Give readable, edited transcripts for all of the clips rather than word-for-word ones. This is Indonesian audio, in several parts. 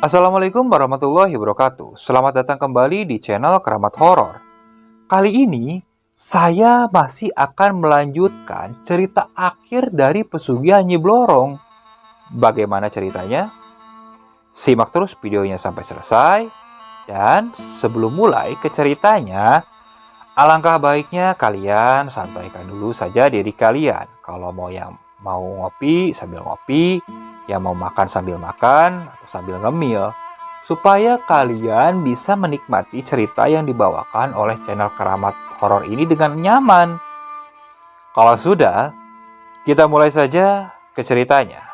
Assalamualaikum warahmatullahi wabarakatuh. Selamat datang kembali di channel Keramat Horor. Kali ini saya masih akan melanjutkan cerita akhir dari Pesugihan Nyi Blorong. Bagaimana ceritanya? Simak terus videonya sampai selesai. Dan sebelum mulai ke ceritanya, alangkah baiknya kalian sampaikan dulu saja diri kalian. Kalau mau ngopi sambil ngopi, yang mau makan sambil makan atau sambil ngemil, supaya kalian bisa menikmati cerita yang dibawakan oleh channel Keramat Horor ini dengan nyaman. Kalau sudah, kita mulai saja ke ceritanya.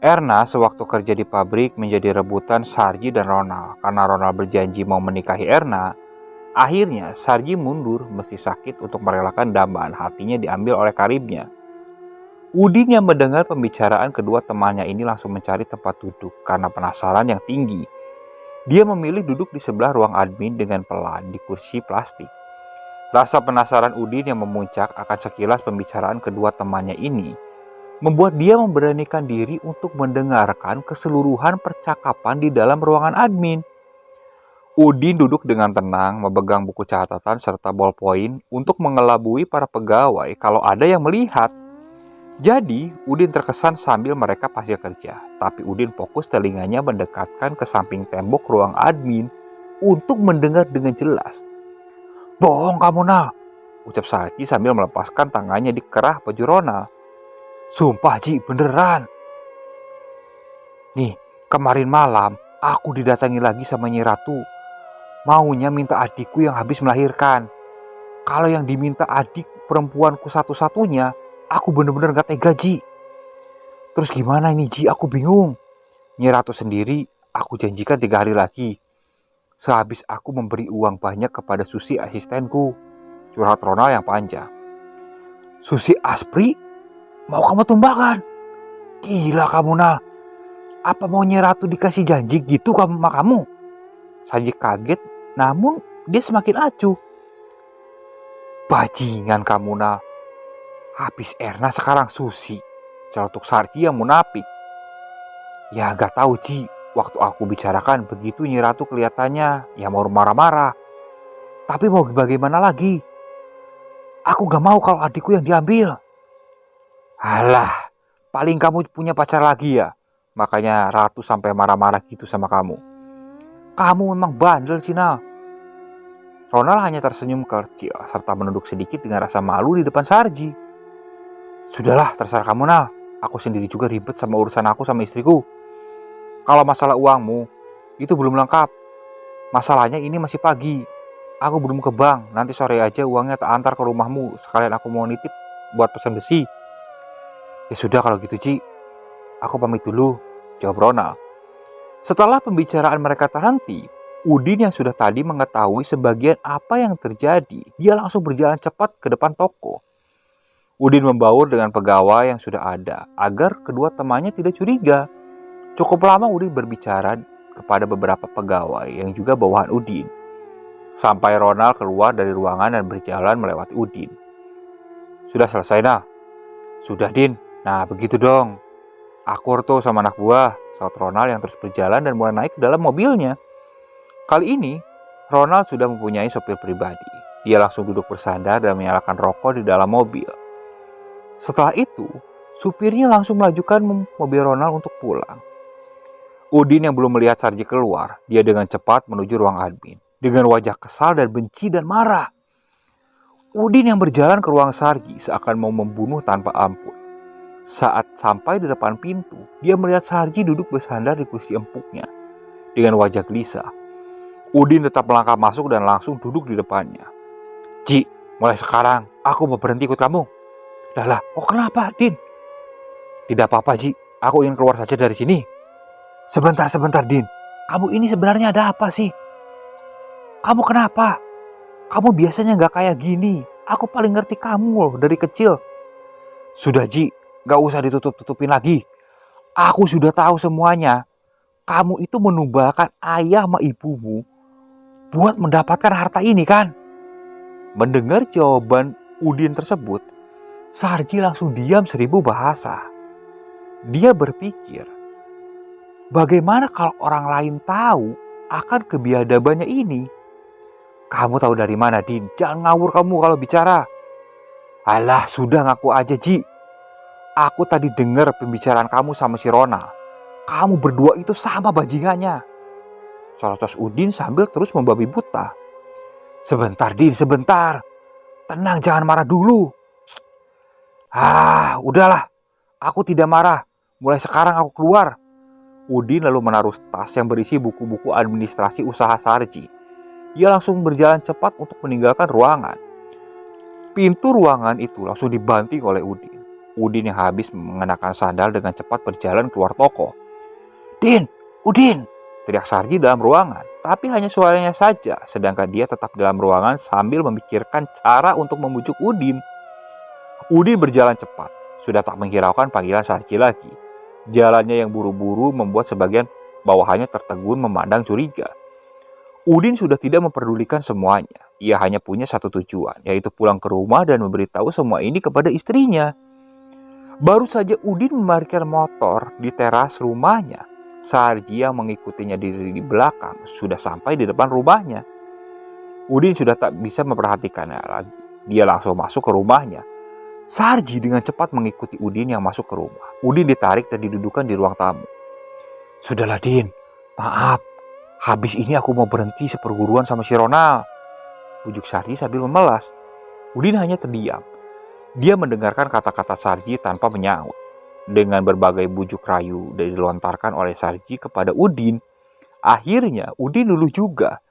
Erna sewaktu kerja di pabrik menjadi rebutan Sarji dan Ronald. Karena Ronald berjanji mau menikahi Erna, akhirnya Sarji mundur meski sakit untuk merelakan dambaan hatinya diambil oleh karibnya. Udin yang mendengar pembicaraan kedua temannya ini langsung mencari tempat duduk karena penasaran yang tinggi. Dia memilih duduk di sebelah ruang admin dengan pelan di kursi plastik. Rasa penasaran Udin yang memuncak akan sekilas pembicaraan kedua temannya ini membuat dia memberanikan diri untuk mendengarkan keseluruhan percakapan di dalam ruangan admin. Udin duduk dengan tenang, memegang buku catatan serta ballpoint untuk mengelabui para pegawai kalau ada yang melihat. Jadi, Udin terkesan sambil mereka hasil kerja, tapi Udin fokus telinganya mendekatkan ke samping tembok ruang admin untuk mendengar dengan jelas. "Bohong kamu, Nal," ucap Sarji sambil melepaskan tangannya di kerah baju Ronald. "Sumpah, Ji, beneran. Nih, kemarin malam aku didatangi lagi sama Nyi Ratu. Maunya minta adikku yang habis melahirkan. Kalau yang diminta adik perempuanku satu-satunya, aku bener-bener gak tega, Ji. Terus gimana ini, Ji? Aku bingung. Nyi Ratu sendiri aku janjikan 3 hari lagi. Sehabis aku memberi uang banyak kepada Susi asistenku," curhat Ronald yang panjang. "Susi Aspri? Mau kamu tumbangkan? Gila kamu, Nal. Apa mau Nyi Ratu dikasih janji gitu sama kamu?" Sarji kaget, namun dia semakin acuh. "Bajingan kamu, Nal. Habis Erna sekarang Susi," celotuk Sarji yang munafik. "Ya gak tahu, Ji. Waktu aku bicarakan begitu Nyi Ratu kelihatannya ya mau marah-marah. Tapi mau bagaimana lagi? Aku gak mau kalau adikku yang diambil." "Alah, paling kamu punya pacar lagi ya. Makanya Ratu sampai marah-marah gitu sama kamu. Kamu memang bandel sih, Nal." Ronald hanya tersenyum kecil serta menunduk sedikit dengan rasa malu di depan Sarji. "Sudahlah, terserah kamu, Nal. Aku sendiri juga ribet sama urusan aku sama istriku. Kalau masalah uangmu, itu belum lengkap. Masalahnya ini masih pagi. Aku belum ke bank. Nanti sore aja uangnya tak antar ke rumahmu. Sekalian aku mau nitip buat pesan besi." "Ya sudah kalau gitu, Ci. Aku pamit dulu," jawab Ronald. Setelah pembicaraan mereka terhenti, Udin yang sudah tadi mengetahui sebagian apa yang terjadi, dia langsung berjalan cepat ke depan toko. Udin membaur dengan pegawai yang sudah ada agar kedua temannya tidak curiga. Cukup lama Udin berbicara kepada beberapa pegawai yang juga bawahan Udin. Sampai Ronald keluar dari ruangan dan berjalan melewati Udin. "Sudah selesai, nah?" "Sudah, Din. Nah, begitu dong. Akur tuh sama anak buah," saut Ronald yang terus berjalan dan mulai naik ke dalam mobilnya. Kali ini, Ronald sudah mempunyai sopir pribadi. Dia langsung duduk bersandar dan menyalakan rokok di dalam mobil. Setelah itu, supirnya langsung melajukan mobil Ronald untuk pulang. Udin yang belum melihat Sarji keluar, dia dengan cepat menuju ruang admin. Dengan wajah kesal dan benci dan marah. Udin yang berjalan ke ruang Sarji seakan mau membunuh tanpa ampun. Saat sampai di depan pintu, dia melihat Sarji duduk bersandar di kursi empuknya. Dengan wajah gelisah, Udin tetap melangkah masuk dan langsung duduk di depannya. "Ji, mulai sekarang aku mau berhenti ikut kamu." Lah, kok kenapa, Din?" "Tidak apa-apa, Ji. Aku ingin keluar saja dari sini." Sebentar, Din. Kamu ini sebenarnya ada apa sih? Kamu kenapa? Kamu biasanya gak kayak gini. Aku paling ngerti kamu loh dari kecil." "Sudah, Ji. Gak usah ditutup-tutupin lagi. Aku sudah tahu semuanya. Kamu itu menumbalkan ayah sama ibumu buat mendapatkan harta ini kan?" Mendengar jawaban Udin tersebut, Sarji langsung diam 1000 bahasa. Dia berpikir, bagaimana kalau orang lain tahu akan kebiadabannya ini? Kamu tahu dari mana, Din? Jangan ngawur kamu kalau bicara. Alah, sudah ngaku aja, Ji. Aku tadi dengar pembicaraan kamu sama si Ronald. Kamu berdua itu sama bajingannya. Colotos Udin sambil terus membabi buta. Sebentar, Din, sebentar. Tenang, jangan marah dulu. Udahlah. Aku tidak marah. Mulai sekarang aku keluar. Udin lalu menaruh tas yang berisi buku-buku administrasi usaha Sarji. Ia langsung berjalan cepat untuk meninggalkan ruangan. Pintu ruangan itu langsung dibanting oleh Udin. Udin yang habis mengenakan sandal dengan cepat berjalan keluar toko. Din, Udin, teriak Sarji dalam ruangan. Tapi hanya suaranya saja, sedangkan dia tetap dalam ruangan sambil memikirkan cara untuk membujuk Udin. Udin berjalan cepat, sudah tak menghiraukan panggilan Sarji lagi. Jalannya yang buru-buru membuat sebagian bawahannya tertegun memandang curiga. Udin sudah tidak memperdulikan semuanya. Ia hanya punya satu tujuan, yaitu pulang ke rumah dan memberitahu semua ini kepada istrinya. Baru saja Udin memarkir motor di teras rumahnya, Sarji yang mengikutinya di belakang sudah sampai di depan rumahnya. Udin sudah tak bisa memperhatikannya lagi. Dia langsung masuk ke rumahnya. Sarji dengan cepat mengikuti Udin yang masuk ke rumah. Udin ditarik dan didudukan di ruang tamu. Sudahlah, Din, maaf. Habis ini aku mau berhenti seperguruan sama si Ronald, bujuk Sarji sambil memelas. Udin hanya terdiam. Dia mendengarkan kata-kata Sarji tanpa menyaut. Dengan berbagai bujuk rayu dilontarkan oleh Sarji kepada Udin, akhirnya Udin luluh juga.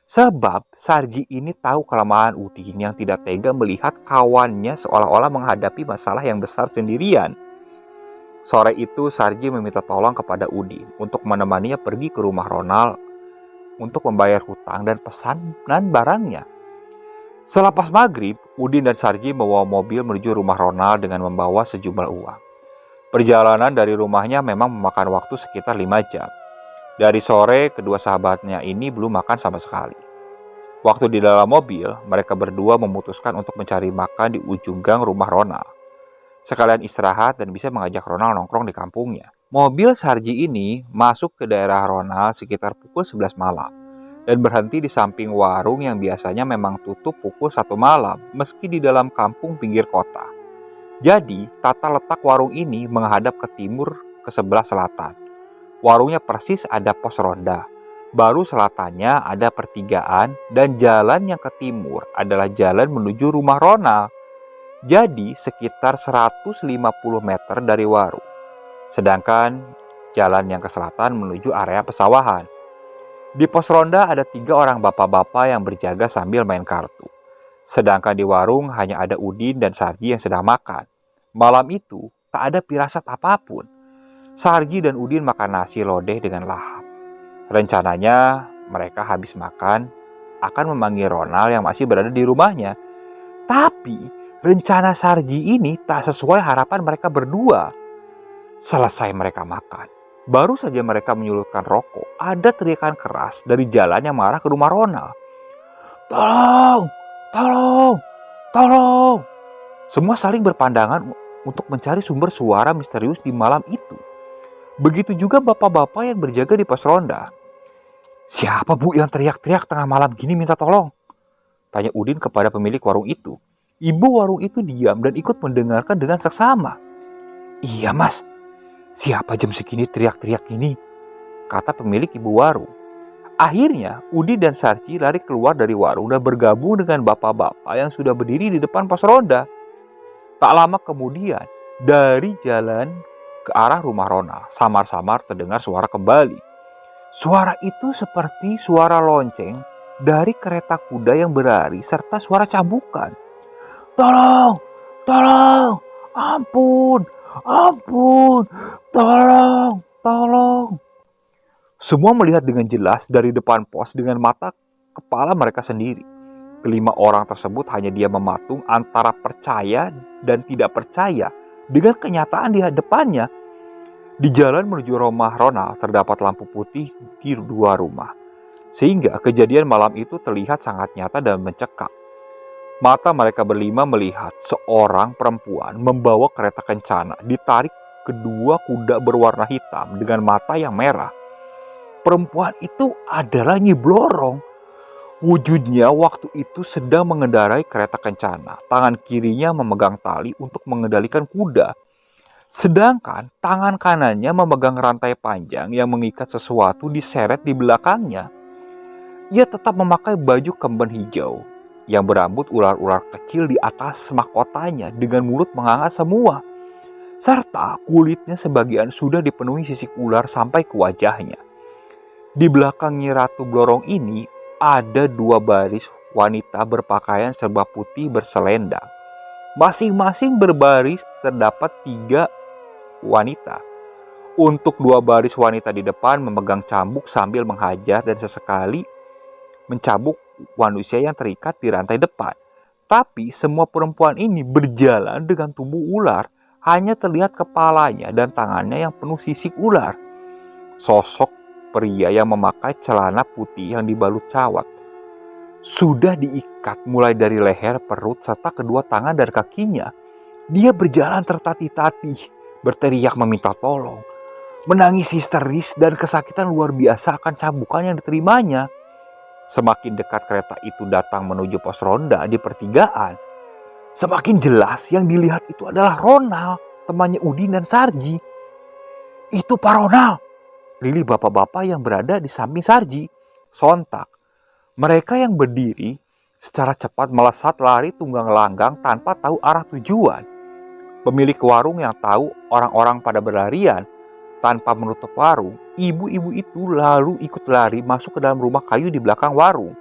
Sebab Sarji ini tahu kelemahan Udin yang tidak tega melihat kawannya seolah-olah menghadapi masalah yang besar sendirian. Sore itu Sarji meminta tolong kepada Udin untuk menemaninya pergi ke rumah Ronald untuk membayar hutang dan pesanan barangnya. Selepas maghrib, Udin dan Sarji membawa mobil menuju rumah Ronald dengan membawa sejumlah uang. Perjalanan dari rumahnya memang memakan waktu sekitar 5 jam. Dari sore, kedua sahabatnya ini belum makan sama sekali. Waktu di dalam mobil, mereka berdua memutuskan untuk mencari makan di ujung gang rumah Ronald. Sekalian istirahat dan bisa mengajak Ronald nongkrong di kampungnya. Mobil Sarji ini masuk ke daerah Ronald sekitar pukul 11 malam dan berhenti di samping warung yang biasanya memang tutup pukul 1 malam meski di dalam kampung pinggir kota. Jadi, tata letak warung ini menghadap ke timur ke sebelah selatan. Warungnya persis ada pos ronda. Baru selatannya ada pertigaan dan jalan yang ke timur adalah jalan menuju rumah Ronald. Jadi, sekitar 150 meter dari warung. Sedangkan jalan yang ke selatan menuju area pesawahan. Di pos ronda ada 3 orang bapak-bapak yang berjaga sambil main kartu. Sedangkan di warung hanya ada Udin dan Sarji yang sedang makan. Malam itu tak ada firasat apapun. Sarji dan Udin makan nasi lodeh dengan lahap. Rencananya mereka habis makan akan memanggil Ronald yang masih berada di rumahnya. Tapi rencana Sarji ini tak sesuai harapan mereka berdua. Selesai mereka makan, baru saja mereka menyulutkan rokok, ada teriakan keras dari jalan yang mengarah ke rumah Ronald. Tolong! Tolong! Tolong! Semua saling berpandangan untuk mencari sumber suara misterius di malam itu. Begitu juga bapak-bapak yang berjaga di pos ronda. Siapa, Bu, yang teriak-teriak tengah malam gini minta tolong? Tanya Udin kepada pemilik warung itu. Ibu warung itu diam dan ikut mendengarkan dengan seksama. Iya, Mas. Siapa jam segini teriak-teriak ini? Kata pemilik ibu warung. Akhirnya, Udin dan Sarji lari keluar dari warung dan bergabung dengan bapak-bapak yang sudah berdiri di depan pos ronda. Tak lama kemudian, dari jalan ke arah rumah Ronald, samar-samar terdengar suara kembali. Suara itu seperti suara lonceng dari kereta kuda yang berlari serta suara cambukan. Tolong! Tolong! Ampun! Ampun! Tolong! Tolong! Semua melihat dengan jelas dari depan pos dengan mata kepala mereka sendiri. Kelima orang tersebut hanya diam mematung antara percaya dan tidak percaya dengan kenyataan di depannya. Di jalan menuju rumah Ronald terdapat lampu putih di 2 rumah. Sehingga kejadian malam itu terlihat sangat nyata dan mencekam. Mata mereka berlima melihat seorang perempuan membawa kereta kencana ditarik kedua kuda berwarna hitam dengan mata yang merah. Perempuan itu adalah Nyi Blorong. Wujudnya waktu itu sedang mengendarai kereta kencana. Tangan kirinya memegang tali untuk mengendalikan kuda. Sedangkan tangan kanannya memegang rantai panjang yang mengikat sesuatu diseret di belakangnya. Ia tetap memakai baju kemben hijau yang berambut ular-ular kecil di atas mahkotanya dengan mulut menganga semua. Serta kulitnya sebagian sudah dipenuhi sisik ular sampai ke wajahnya. Di belakang Nyi Ratu Blorong ini ada dua baris wanita berpakaian serba putih berselendang. Masing-masing berbaris terdapat 3 wanita. Untuk 2 baris wanita di depan memegang cambuk sambil menghajar dan sesekali mencambuk manusia yang terikat di rantai depan. Tapi semua perempuan ini berjalan dengan tubuh ular, hanya terlihat kepalanya dan tangannya yang penuh sisik ular. Sosok pria yang memakai celana putih yang dibalut cawat sudah diikat mulai dari leher, perut, serta kedua tangan dan kakinya. Dia berjalan tertatih-tatih, berteriak meminta tolong, menangis histeris dan kesakitan luar biasa akan cambukan yang diterimanya. Semakin dekat kereta itu datang menuju pos ronda di pertigaan, semakin jelas yang dilihat itu adalah Ronald, temannya Udin dan Sarji. "Itu Pak Ronald," lili bapak-bapak yang berada di samping Sarji. Sontak, mereka yang berdiri secara cepat melesat lari tunggang langgang tanpa tahu arah tujuan. Pemilik warung yang tahu orang-orang pada berlarian tanpa menutup warung, ibu-ibu itu lalu ikut lari masuk ke dalam rumah kayu di belakang warung.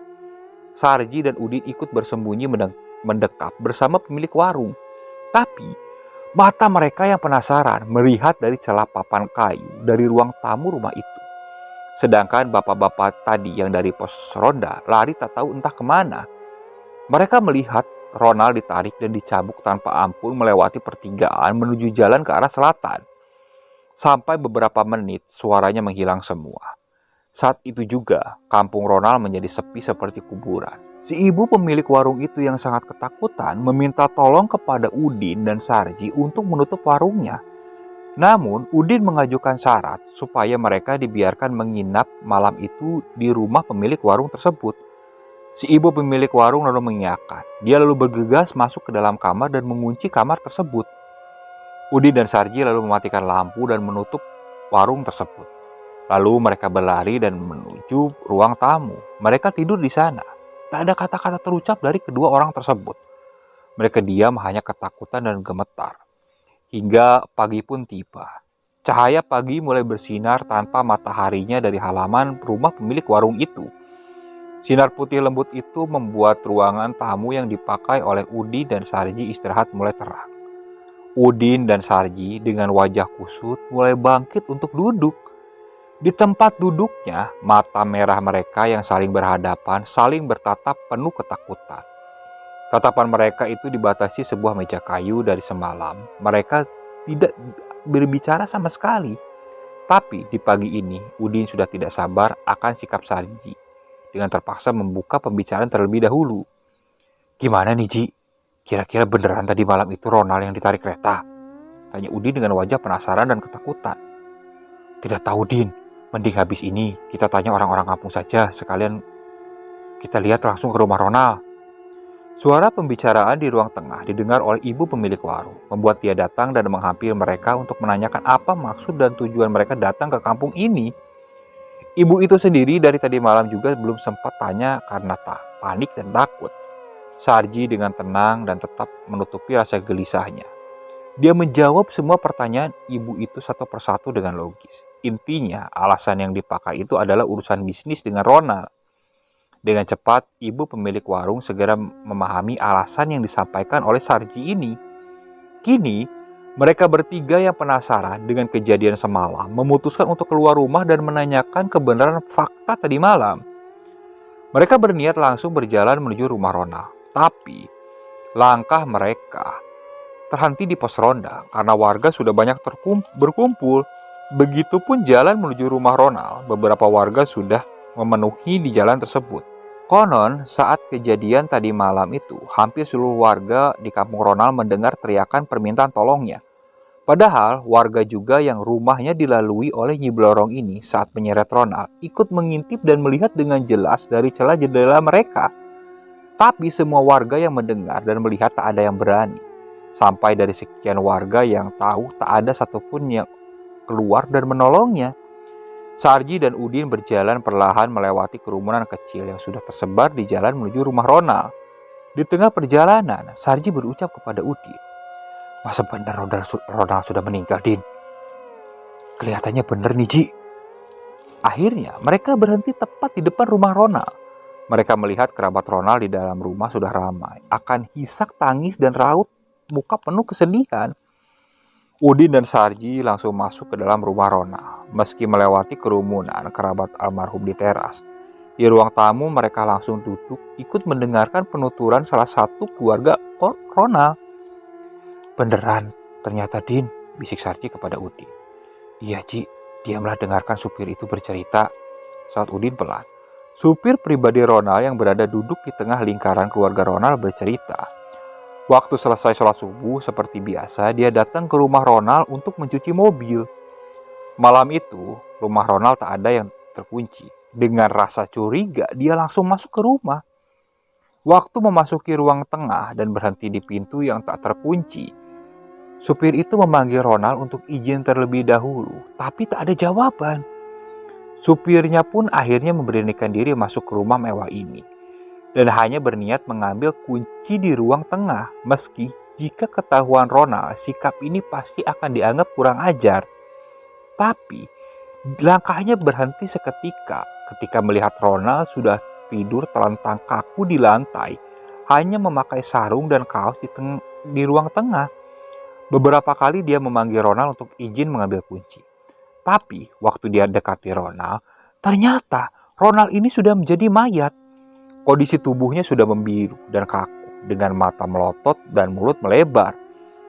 Sarji dan Udin ikut bersembunyi mendekat bersama pemilik warung. Tapi mata mereka yang penasaran melihat dari celah papan kayu dari ruang tamu rumah itu. Sedangkan bapak-bapak tadi yang dari pos ronda lari tak tahu entah kemana. Mereka melihat Ronald ditarik dan dicambuk tanpa ampun melewati pertigaan menuju jalan ke arah selatan. Sampai beberapa menit suaranya menghilang semua. Saat itu juga kampung Ronald menjadi sepi seperti kuburan. Si ibu pemilik warung itu yang sangat ketakutan meminta tolong kepada Udin dan Sarji untuk menutup warungnya. Namun, Udin mengajukan syarat supaya mereka dibiarkan menginap malam itu di rumah pemilik warung tersebut. Si ibu pemilik warung lalu mengiyakan. Dia lalu bergegas masuk ke dalam kamar dan mengunci kamar tersebut. Udin dan Sarji lalu mematikan lampu dan menutup warung tersebut. Lalu mereka berlari dan menuju ruang tamu. Mereka tidur di sana. Tak ada kata-kata terucap dari kedua orang tersebut. Mereka diam hanya ketakutan dan gemetar. Hingga pagi pun tiba. Cahaya pagi mulai bersinar tanpa mataharinya dari halaman rumah pemilik warung itu. Sinar putih lembut itu membuat ruangan tamu yang dipakai oleh Udin dan Sarji istirahat mulai terang. Udin dan Sarji dengan wajah kusut mulai bangkit untuk duduk. Di tempat duduknya, mata merah mereka yang saling berhadapan saling bertatap penuh ketakutan. Tatapan mereka itu dibatasi sebuah meja kayu dari semalam. Mereka tidak berbicara sama sekali. Tapi di pagi ini, Udin sudah tidak sabar akan sikap Sarji. Dengan terpaksa membuka pembicaraan terlebih dahulu. "Gimana nih, Ji? Kira-kira beneran tadi malam itu Ronald yang ditarik kereta?" tanya Udin dengan wajah penasaran dan ketakutan. "Tidak tahu, Din. Mending habis ini kita tanya orang-orang kampung saja. Sekalian kita lihat langsung ke rumah Ronald." Suara pembicaraan di ruang tengah didengar oleh ibu pemilik warung, membuat dia datang dan menghampiri mereka untuk menanyakan apa maksud dan tujuan mereka datang ke kampung ini. Ibu itu sendiri dari tadi malam juga belum sempat tanya karena panik dan takut. Sarji dengan tenang dan tetap menutupi rasa gelisahnya. Dia menjawab semua pertanyaan ibu itu satu persatu dengan logis. Intinya, alasan yang dipakai itu adalah urusan bisnis dengan Ronald. Dengan cepat, ibu pemilik warung segera memahami alasan yang disampaikan oleh Sarji ini. Kini, mereka bertiga yang penasaran dengan kejadian semalam memutuskan untuk keluar rumah dan menanyakan kebenaran fakta tadi malam. Mereka berniat langsung berjalan menuju rumah Ronald. Tapi, langkah mereka terhenti di pos ronda karena warga sudah banyak berkumpul. Begitupun jalan menuju rumah Ronald, beberapa warga sudah memenuhi di jalan tersebut. Konon, saat kejadian tadi malam itu, hampir seluruh warga di kampung Ronald mendengar teriakan permintaan tolongnya. Padahal, warga juga yang rumahnya dilalui oleh Nyi Blorong ini saat menyeret Ronald ikut mengintip dan melihat dengan jelas dari celah jendela mereka. Tapi semua warga yang mendengar dan melihat tak ada yang berani. Sampai dari sekian warga yang tahu tak ada satupun yang keluar dan menolongnya. Sarji dan Udin berjalan perlahan melewati kerumunan kecil yang sudah tersebar di jalan menuju rumah Ronald. Di tengah perjalanan, Sarji berucap kepada Udin, "Masa benar Ronald sudah meninggal, Din? Kelihatannya benar nih, Ji." Akhirnya, mereka berhenti tepat di depan rumah Ronald. Mereka melihat kerabat Ronald di dalam rumah sudah ramai. Akan hisak tangis dan raut muka penuh kesedihan. Udin dan Sarji langsung masuk ke dalam rumah Ronald. Meski melewati kerumunan kerabat almarhum di teras, di ruang tamu mereka langsung duduk ikut mendengarkan penuturan salah satu keluarga Ronald. "Beneran ternyata, Din," bisik Sarji kepada Udin. "Iya, Ci, diamlah dengarkan supir itu bercerita," saat Udin pelan. Supir pribadi Ronald yang berada duduk di tengah lingkaran keluarga Ronald bercerita. Waktu selesai sholat subuh, seperti biasa, dia datang ke rumah Ronald untuk mencuci mobil. Malam itu, rumah Ronald tak ada yang terkunci. Dengan rasa curiga, dia langsung masuk ke rumah. Waktu memasuki ruang tengah dan berhenti di pintu yang tak terkunci, supir itu memanggil Ronald untuk izin terlebih dahulu, tapi tak ada jawaban. Supirnya pun akhirnya memberanikan diri masuk ke rumah mewah ini. Dan hanya berniat mengambil kunci di ruang tengah, meski jika ketahuan Ronald, sikap ini pasti akan dianggap kurang ajar. Tapi, langkahnya berhenti seketika ketika melihat Ronald sudah tidur telentang kaku di lantai, hanya memakai sarung dan kaos di ruang tengah. Beberapa kali dia memanggil Ronald untuk izin mengambil kunci. Tapi, waktu dia dekati Ronald, ternyata Ronald ini sudah menjadi mayat. Kondisi tubuhnya sudah membiru dan kaku, dengan mata melotot dan mulut melebar.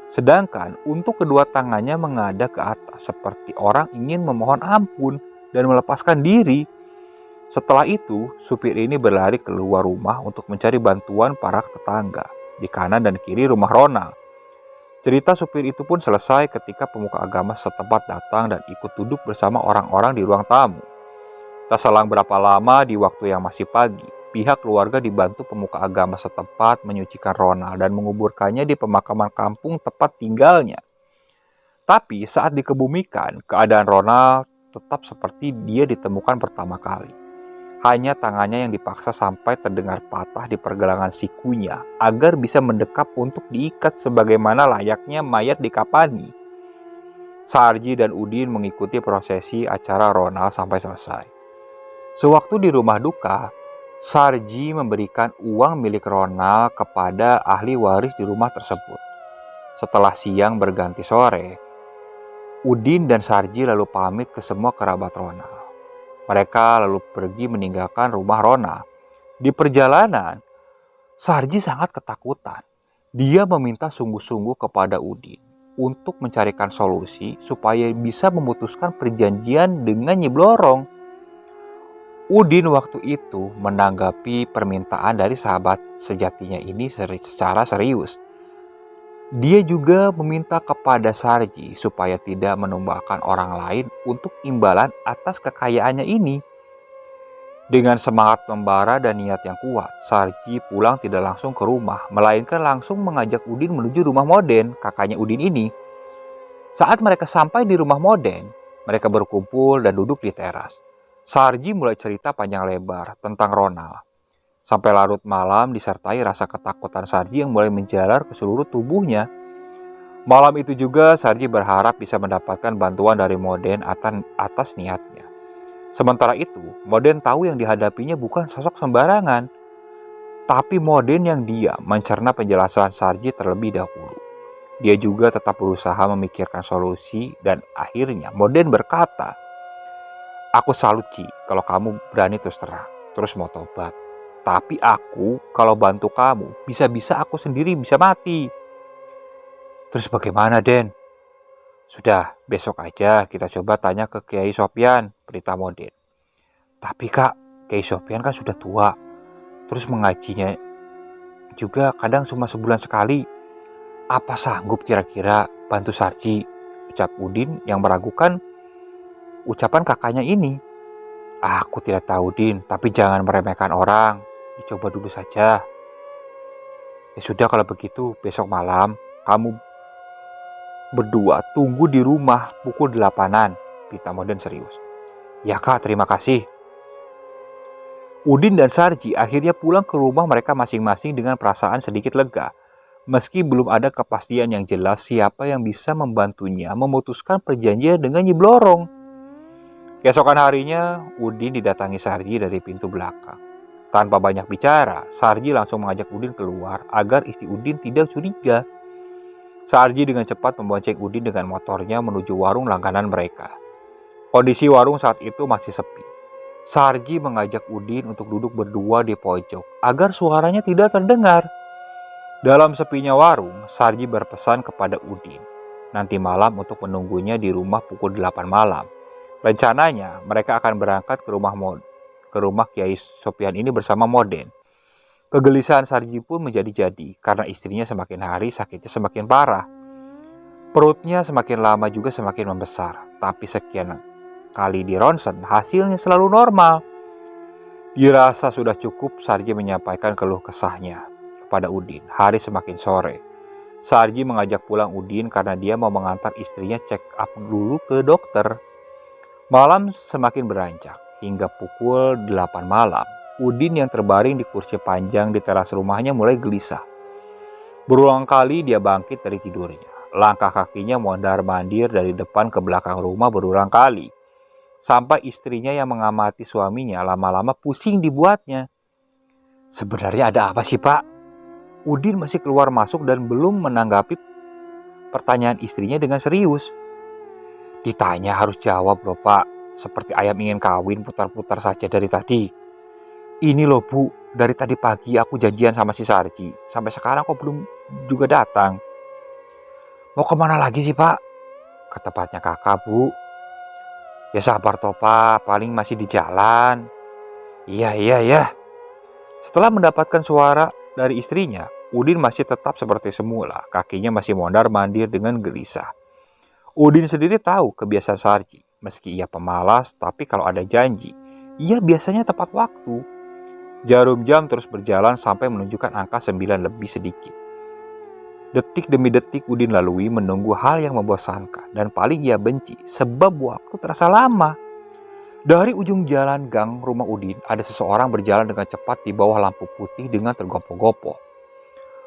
Sedangkan untuk kedua tangannya menghadap ke atas seperti orang ingin memohon ampun dan melepaskan diri. Setelah itu, supir ini berlari keluar rumah untuk mencari bantuan para tetangga di kanan dan kiri rumah Ronald. Cerita supir itu pun selesai ketika pemuka agama setempat datang dan ikut duduk bersama orang-orang di ruang tamu. Tak selang berapa lama di waktu yang masih pagi, pihak keluarga dibantu pemuka agama setempat menyucikan Ronald dan menguburkannya di pemakaman kampung tempat tinggalnya. Tapi saat dikebumikan, keadaan Ronald tetap seperti dia ditemukan pertama kali. Hanya tangannya yang dipaksa sampai terdengar patah di pergelangan sikunya agar bisa mendekap untuk diikat sebagaimana layaknya mayat dikapani. Sarji dan Udin mengikuti prosesi acara Ronald sampai selesai. Sewaktu di rumah duka, Sarji memberikan uang milik Ronald kepada ahli waris di rumah tersebut. Setelah siang berganti sore, Udin dan Sarji lalu pamit ke semua kerabat Ronald. Mereka lalu pergi meninggalkan rumah Ronald. Di perjalanan, Sarji sangat ketakutan. Dia meminta sungguh-sungguh kepada Udin untuk mencarikan solusi supaya bisa memutuskan perjanjian dengan Nyi Blorong. Udin waktu itu menanggapi permintaan dari sahabat sejatinya ini secara serius. Dia juga meminta kepada Sarji supaya tidak menumbangkan orang lain untuk imbalan atas kekayaannya ini. Dengan semangat membara dan niat yang kuat, Sarji pulang tidak langsung ke rumah, melainkan langsung mengajak Udin menuju rumah Moden, kakaknya Udin ini. Saat mereka sampai di rumah Moden, mereka berkumpul dan duduk di teras. Sarji mulai cerita panjang lebar tentang Ronald. Sampai larut malam disertai rasa ketakutan Sarji yang mulai menjalar ke seluruh tubuhnya. Malam itu juga Sarji berharap bisa mendapatkan bantuan dari Moden atas niatnya. Sementara itu, Moden tahu yang dihadapinya bukan sosok sembarangan. Tapi Moden yang diam mencerna penjelasan Sarji terlebih dahulu. Dia juga tetap berusaha memikirkan solusi dan akhirnya Moden berkata, "Aku salut, Ci, kalau kamu berani terus terang, terus mau tobat. Tapi aku, kalau bantu kamu, bisa-bisa aku sendiri bisa mati." "Terus bagaimana, Den?" "Sudah, besok aja kita coba tanya ke Kiai Sopyan," berita Moden. "Tapi Kak, Kiai Sopyan kan sudah tua. Terus mengajinya juga kadang cuma sebulan sekali. Apa sanggup kira-kira bantu Sarji? Ucap Udin yang meragukan ucapan kakaknya ini. Aku tidak tahu, Din, tapi jangan meremehkan orang. Dicoba dulu saja. Ya sudah kalau begitu, besok malam kamu berdua tunggu di rumah pukul 8-an. Pita Moden serius. Ya kak, terima kasih. Udin dan Sarji akhirnya pulang ke rumah mereka masing-masing dengan perasaan sedikit lega. Meski belum ada kepastian yang jelas siapa yang bisa membantunya memutuskan perjanjian dengan Nyi Blorong. Keesokan harinya, Udin didatangi Sarji dari pintu belakang. Tanpa banyak bicara, Sarji langsung mengajak Udin keluar agar istri Udin tidak curiga. Sarji dengan cepat membonceng Udin dengan motornya menuju warung langganan mereka. Kondisi warung saat itu masih sepi. Sarji mengajak Udin untuk duduk berdua di pojok agar suaranya tidak terdengar. Dalam sepinya warung, Sarji berpesan kepada Udin nanti malam untuk menunggunya di rumah pukul 8 malam. Rencananya mereka akan berangkat ke rumah Kiai Sopian ini bersama Moden. Kegelisahan Sarji pun menjadi-jadi karena istrinya semakin hari sakitnya semakin parah. Perutnya semakin lama juga semakin membesar, tapi sekian kali di ronsen hasilnya selalu normal. Dirasa sudah cukup, Sarji menyampaikan keluh kesahnya kepada Udin. Hari semakin sore, Sarji mengajak pulang Udin karena dia mau mengantar istrinya check up dulu ke dokter. Malam semakin beranjak hingga pukul 8 malam. Udin yang terbaring di kursi panjang di teras rumahnya mulai gelisah. Berulang kali dia bangkit dari tidurnya. Langkah kakinya mondar-mandir dari depan ke belakang rumah berulang kali. Sampai istrinya yang mengamati suaminya lama-lama pusing dibuatnya. Sebenarnya ada apa sih, Pak? Udin masih keluar masuk dan belum menanggapi pertanyaan istrinya dengan serius. Ditanya harus jawab loh, Pak. Seperti ayam ingin kawin putar-putar saja dari tadi. Ini loh, Bu, dari tadi pagi aku janjian sama si Sarji. Sampai sekarang kok belum juga datang. Mau kemana lagi sih, Pak? Ketepatnya kakak, Bu. Ya sabar toh, Pak, paling masih di jalan. Iya. Setelah mendapatkan suara dari istrinya, Udin masih tetap seperti semula. Kakinya masih mondar-mandir dengan gelisah. Udin sendiri tahu kebiasaan Sarji. Meski ia pemalas, tapi kalau ada janji, ia biasanya tepat waktu. Jarum jam terus berjalan sampai menunjukkan angka 9 lebih sedikit. Detik demi detik Udin lalui menunggu hal yang membosankan dan paling ia benci sebab waktu terasa lama. Dari ujung jalan gang rumah Udin ada seseorang berjalan dengan cepat di bawah lampu putih dengan tergopoh-gopoh.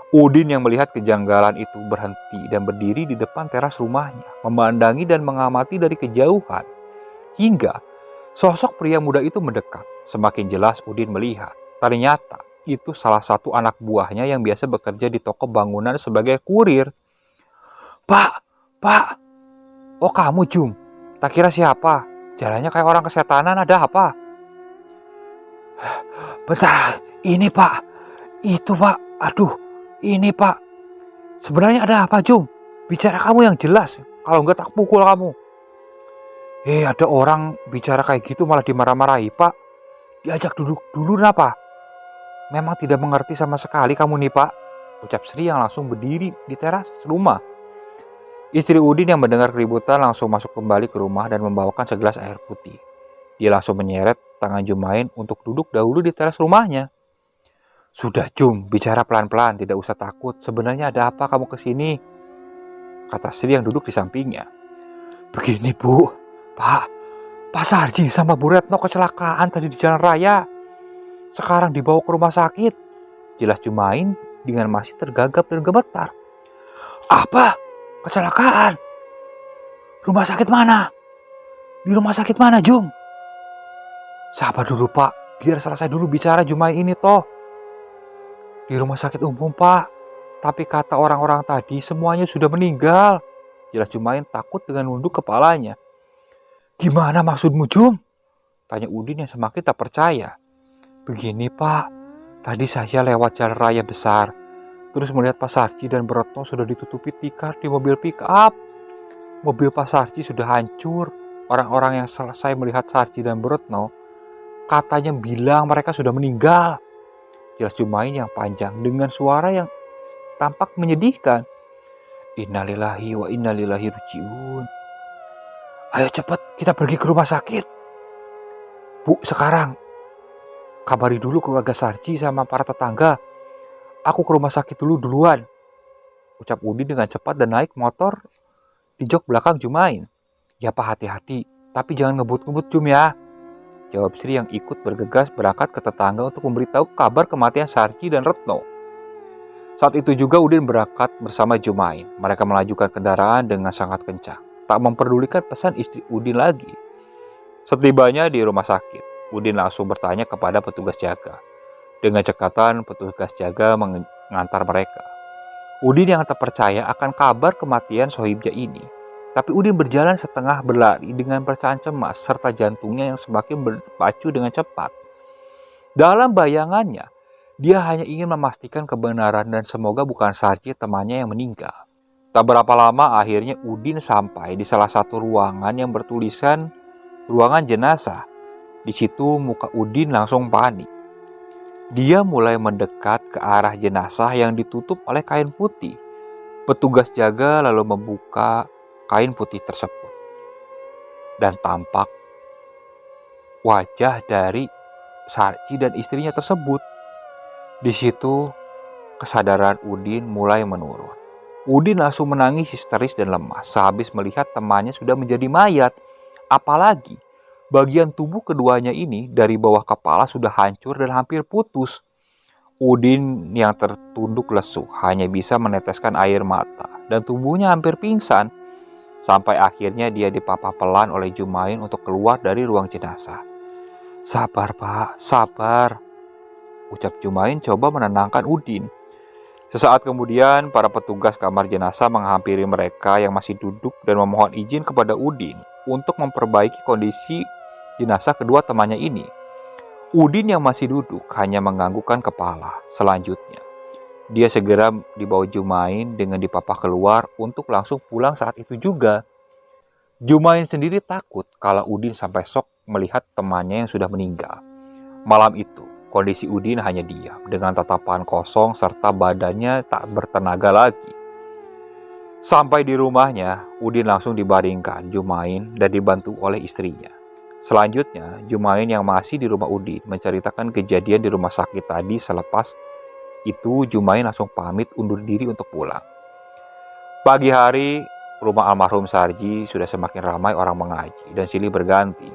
Udin yang melihat kejanggalan itu berhenti dan berdiri di depan teras rumahnya, memandangi dan mengamati dari kejauhan. Hingga sosok pria muda itu mendekat. Semakin jelas Udin melihat, ternyata itu salah satu anak buahnya yang biasa bekerja di toko bangunan sebagai kurir. Pak, oh kamu Jum, tak kira siapa, jalannya kayak orang kesetanan, ada apa? Bentar, ini Pak, itu Pak, aduh, ini Pak, sebenarnya ada apa Jum? Bicara kamu yang jelas, kalau enggak tak pukul kamu. Ada orang bicara kayak gitu malah dimarah-marahi Pak, diajak duduk dulu kenapa? Memang tidak mengerti sama sekali kamu nih Pak, ucap Sri yang langsung berdiri di teras rumah. Istri Udin yang mendengar keributan langsung masuk kembali ke rumah dan membawakan segelas air putih. Dia langsung menyeret tangan Jumain untuk duduk dahulu di teras rumahnya. Sudah Jum, bicara pelan-pelan, tidak usah takut. Sebenarnya ada apa kamu kesini? Kata Sri yang duduk di sampingnya. Begini Bu, Pak Sarji sama Bu Retno kecelakaan tadi di jalan raya. Sekarang dibawa ke rumah sakit. Jelas Jumain dengan masih tergagap dan gemetar. Apa? Kecelakaan? Rumah sakit mana? Di rumah sakit mana Jum? Sabar dulu Pak, biar selesai dulu bicara Jumain ini toh. Di rumah sakit umum Pak, tapi kata orang-orang tadi semuanya sudah meninggal. Jelas Jumain takut dengan nunduk kepalanya. Gimana maksudmu Jum? Tanya Udin yang semakin tak percaya. Begini Pak, tadi saya lewat jalan raya besar, terus melihat Pak Sarji dan Retno sudah ditutupi tikar di mobil pick up. Mobil Pak Sarji sudah hancur. Orang-orang yang selesai melihat Sarji dan Retno katanya bilang mereka sudah meninggal. jelas Jumain yang panjang dengan suara yang tampak menyedihkan. Innalillahi wa innalillahi rajiun. Ayo cepat kita pergi ke rumah sakit. Bu, sekarang. Kabari dulu keluarga Sarji sama para tetangga. Aku ke rumah sakit duluan. Ucap Udin dengan cepat dan naik motor di jok belakang Jumain. Ya Pak, hati-hati. Tapi jangan ngebut-ngebut Jum ya. Jawab Sri yang ikut bergegas berangkat ke tetangga untuk memberitahu kabar kematian Sarji dan Retno. Saat itu juga Udin berangkat bersama Jumain. Mereka melajukan kendaraan dengan sangat kencang, tak memperdulikan pesan istri Udin lagi. Setibanya di rumah sakit, Udin langsung bertanya kepada petugas jaga. Dengan cekatan, petugas jaga mengantar mereka. Udin yang tak percaya akan kabar kematian sohibnya ini. Tapi Udin berjalan setengah berlari dengan perasaan cemas serta jantungnya yang semakin berpacu dengan cepat. Dalam bayangannya, dia hanya ingin memastikan kebenaran dan semoga bukan Sarji temannya yang meninggal. Tak berapa lama akhirnya Udin sampai di salah satu ruangan yang bertulisan ruangan jenazah. Di situ muka Udin langsung panik. Dia mulai mendekat ke arah jenazah yang ditutup oleh kain putih. Petugas jaga lalu membuka kain putih tersebut. Dan tampak wajah dari Sarji dan istrinya tersebut. Di situ kesadaran Udin mulai menurun. Udin langsung menangis histeris dan lemas sehabis melihat temannya sudah menjadi mayat. Apalagi bagian tubuh keduanya ini dari bawah kepala sudah hancur dan hampir putus. Udin yang tertunduk lesu hanya bisa meneteskan air mata dan tubuhnya hampir pingsan. Sampai akhirnya dia dipapah pelan oleh Jumain untuk keluar dari ruang jenazah. Sabar Pak, sabar. Ucap Jumain coba menenangkan Udin. Sesaat kemudian, para petugas kamar jenazah menghampiri mereka yang masih duduk dan memohon izin kepada Udin untuk memperbaiki kondisi jenazah kedua temannya ini. Udin yang masih duduk hanya menganggukkan kepala. Selanjutnya, dia segera dibawa Jumain dengan dipapah keluar untuk langsung pulang saat itu juga. Jumain sendiri takut kalau Udin sampai shock melihat temannya yang sudah meninggal. Malam itu, kondisi Udin hanya diam dengan tatapan kosong serta badannya tak bertenaga lagi. Sampai di rumahnya, Udin langsung dibaringkan Jumain dan dibantu oleh istrinya. Selanjutnya, Jumain yang masih di rumah Udin menceritakan kejadian di rumah sakit tadi. Selepas itu, Jumain langsung pamit undur diri untuk pulang. Pagi hari, rumah almarhum Sarji sudah semakin ramai orang mengaji dan silih berganti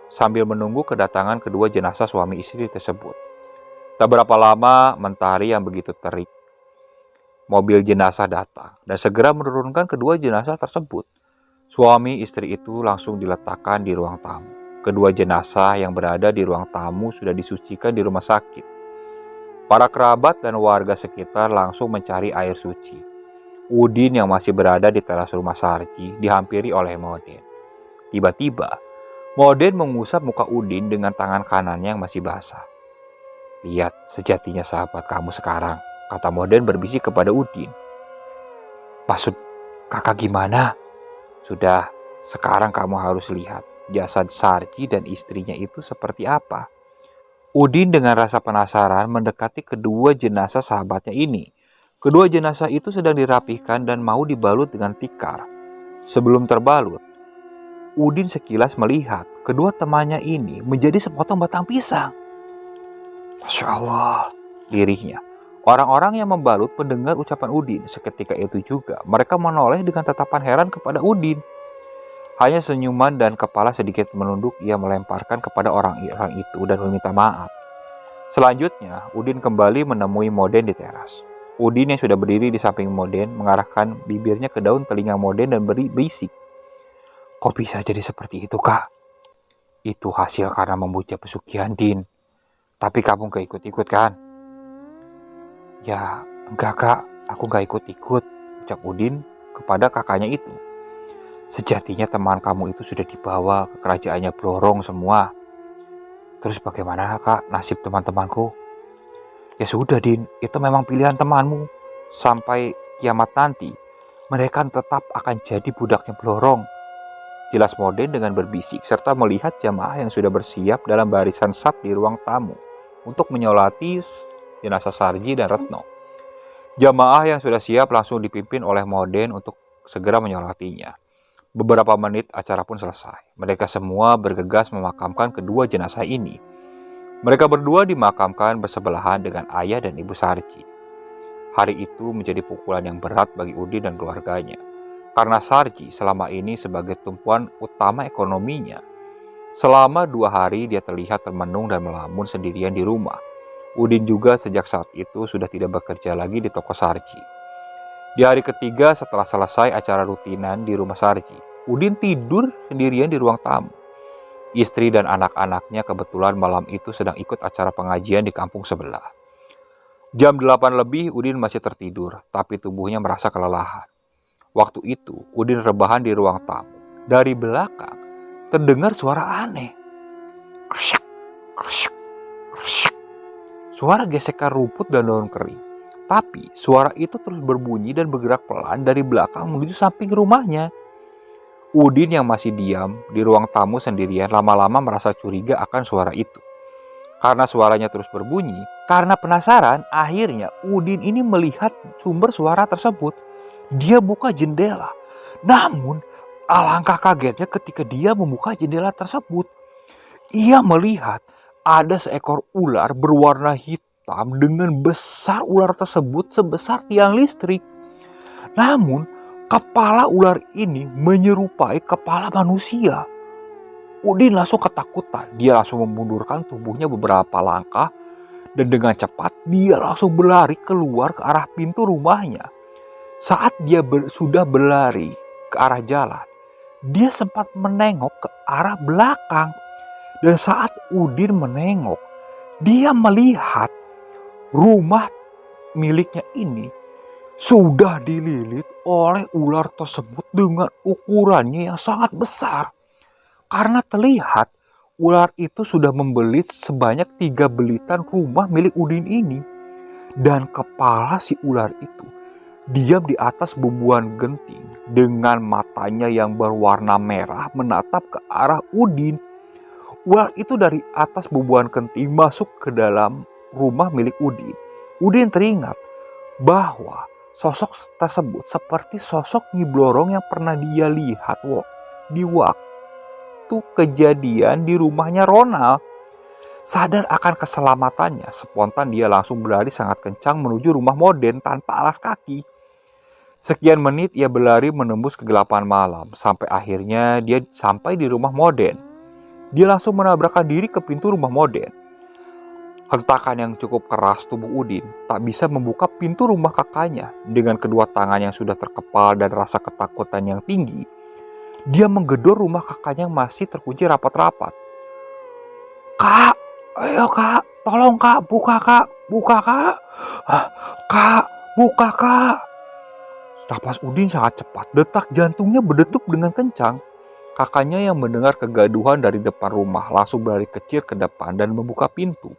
sambil menunggu kedatangan kedua jenazah suami istri tersebut. Tak berapa lama, mentari yang begitu terik. Mobil jenazah datang dan segera menurunkan kedua jenazah tersebut. Suami istri itu langsung diletakkan di ruang tamu. Kedua jenazah yang berada di ruang tamu sudah disucikan di rumah sakit. Para kerabat dan warga sekitar langsung mencari air suci. Udin yang masih berada di teras rumah Sarji dihampiri oleh Moden. Tiba-tiba, Moden mengusap muka Udin dengan tangan kanannya yang masih basah. Lihat sejatinya sahabat kamu sekarang, kata Moden berbisik kepada Udin. Maksud kakak gimana? Sudah, sekarang kamu harus lihat jasad Sarji dan istrinya itu seperti apa. Udin dengan rasa penasaran mendekati kedua jenazah sahabatnya ini. Kedua jenazah itu sedang dirapihkan dan mau dibalut dengan tikar. Sebelum terbalut, Udin sekilas melihat kedua temannya ini menjadi sepotong batang pisang. Masya Allah, lirihnya. Orang-orang yang membalut mendengar ucapan Udin. Seketika itu juga mereka menoleh dengan tatapan heran kepada Udin. Hanya senyuman dan kepala sedikit menunduk ia melemparkan kepada orang-orang itu dan meminta maaf. Selanjutnya, Udin kembali menemui Moden di teras. Udin yang sudah berdiri di samping Moden mengarahkan bibirnya ke daun telinga Moden dan berisik. Kok bisa jadi seperti itu, Kak? Itu hasil karena memuja pesugihan, Din. Tapi kamu gak ikut-ikut kan? Ya, enggak Kak. Aku gak ikut-ikut, ucap Udin kepada kakaknya itu. Sejatinya teman kamu itu sudah dibawa ke kerajaannya Blorong semua. Terus bagaimana Kak nasib teman-temanku? Ya sudah, Din. Itu memang pilihan temanmu. Sampai kiamat nanti, mereka tetap akan jadi budaknya Blorong. Jelas Moden dengan berbisik serta melihat jamaah yang sudah bersiap dalam barisan saf di ruang tamu untuk menyolati jenazah Sarji dan Retno. Jamaah yang sudah siap langsung dipimpin oleh Moden untuk segera menyolatinya. Beberapa menit acara pun selesai. Mereka semua bergegas memakamkan kedua jenazah ini. Mereka berdua dimakamkan bersebelahan dengan ayah dan ibu Sarji. Hari itu menjadi pukulan yang berat bagi Udin dan keluarganya. Karena Sarji selama ini sebagai tumpuan utama ekonominya. Selama 2 hari dia terlihat termenung dan melamun sendirian di rumah. Udin juga sejak saat itu sudah tidak bekerja lagi di toko Sarji. Di hari ketiga setelah selesai acara rutinan di rumah Sarji, Udin tidur sendirian di ruang tamu. Istri dan anak-anaknya kebetulan malam itu sedang ikut acara pengajian di kampung sebelah. Jam 8 lebih Udin masih tertidur, tapi tubuhnya merasa kelelahan. Waktu itu Udin rebahan di ruang tamu. Dari belakang terdengar suara aneh. Krsyek, krsyek, krsyek. Suara gesekan rumput dan daun kering. Tapi suara itu terus berbunyi dan bergerak pelan dari belakang menuju samping rumahnya. Udin yang masih diam di ruang tamu sendirian lama-lama merasa curiga akan suara itu. Karena suaranya terus berbunyi, karena penasaran, akhirnya Udin ini melihat sumber suara tersebut. Dia buka jendela. Namun, alangkah kagetnya ketika dia membuka jendela tersebut. Ia melihat ada seekor ular berwarna hitam dengan besar. Ular tersebut sebesar tiang listrik. Namun, kepala ular ini menyerupai kepala manusia. Udin langsung ketakutan. Dia langsung memundurkan tubuhnya beberapa langkah. Dan dengan cepat dia langsung berlari keluar ke arah pintu rumahnya. Saat dia sudah berlari ke arah jalan, dia sempat menengok ke arah belakang. Dan saat Udin menengok, dia melihat rumah miliknya ini sudah dililit oleh ular tersebut dengan ukurannya yang sangat besar. Karena terlihat ular itu sudah membelit sebanyak 3 belitan rumah milik Udin ini. Dan kepala si ular itu diam di atas bumbuan genting dengan matanya yang berwarna merah menatap ke arah Udin. Ular itu dari atas bumbuan genting masuk ke dalam rumah milik Udin. Udin teringat bahwa sosok tersebut seperti sosok Nyi Blorong yang pernah dia lihat di waktu kejadian di rumahnya Ronald. Sadar akan keselamatannya, spontan dia langsung berlari sangat kencang menuju rumah Moden tanpa alas kaki. Sekian menit ia berlari menembus kegelapan malam, sampai akhirnya dia sampai di rumah Moden. Dia langsung menabrakkan diri ke pintu rumah Moden. Hentakan yang cukup keras tubuh Udin tak bisa membuka pintu rumah kakaknya. Dengan kedua tangan yang sudah terkepal dan rasa ketakutan yang tinggi, dia menggedor rumah kakaknya yang masih terkunci rapat-rapat. "Kak, ayo kak, tolong kak, buka kak, buka kak. Kak, buka kak." Napas Udin sangat cepat, detak jantungnya berdetuk dengan kencang. Kakaknya yang mendengar kegaduhan dari depan rumah langsung berlari kecil ke depan dan membuka pintu.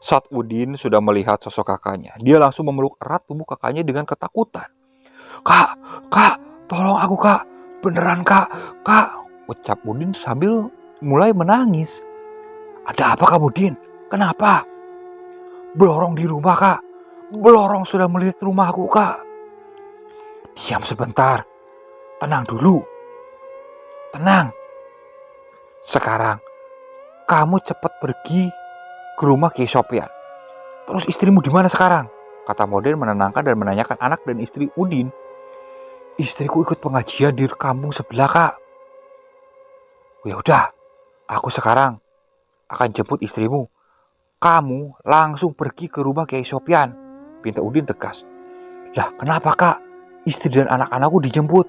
Saat Udin sudah melihat sosok kakaknya, dia langsung memeluk erat tubuh kakaknya dengan ketakutan. Kak, tolong aku kak, beneran kak, ucap Udin sambil mulai menangis. "Ada apa kamu Din? Kenapa?" "Blorong di rumah kak, Blorong sudah melihat rumahku kak." "Diam sebentar, tenang dulu. Tenang. Sekarang kamu cepat pergi ke rumah Kiai Sopyan. Terus istrimu di mana sekarang?" kata Moden menenangkan dan menanyakan anak dan istri Udin. "Istriku ikut pengajian di kampung sebelah kak." "Ya udah, aku sekarang akan jemput istrimu. Kamu langsung pergi ke rumah Kiai Sopyan," pinta Udin tegas. "Lah kenapa kak? Istri dan anak-anakku dijemput."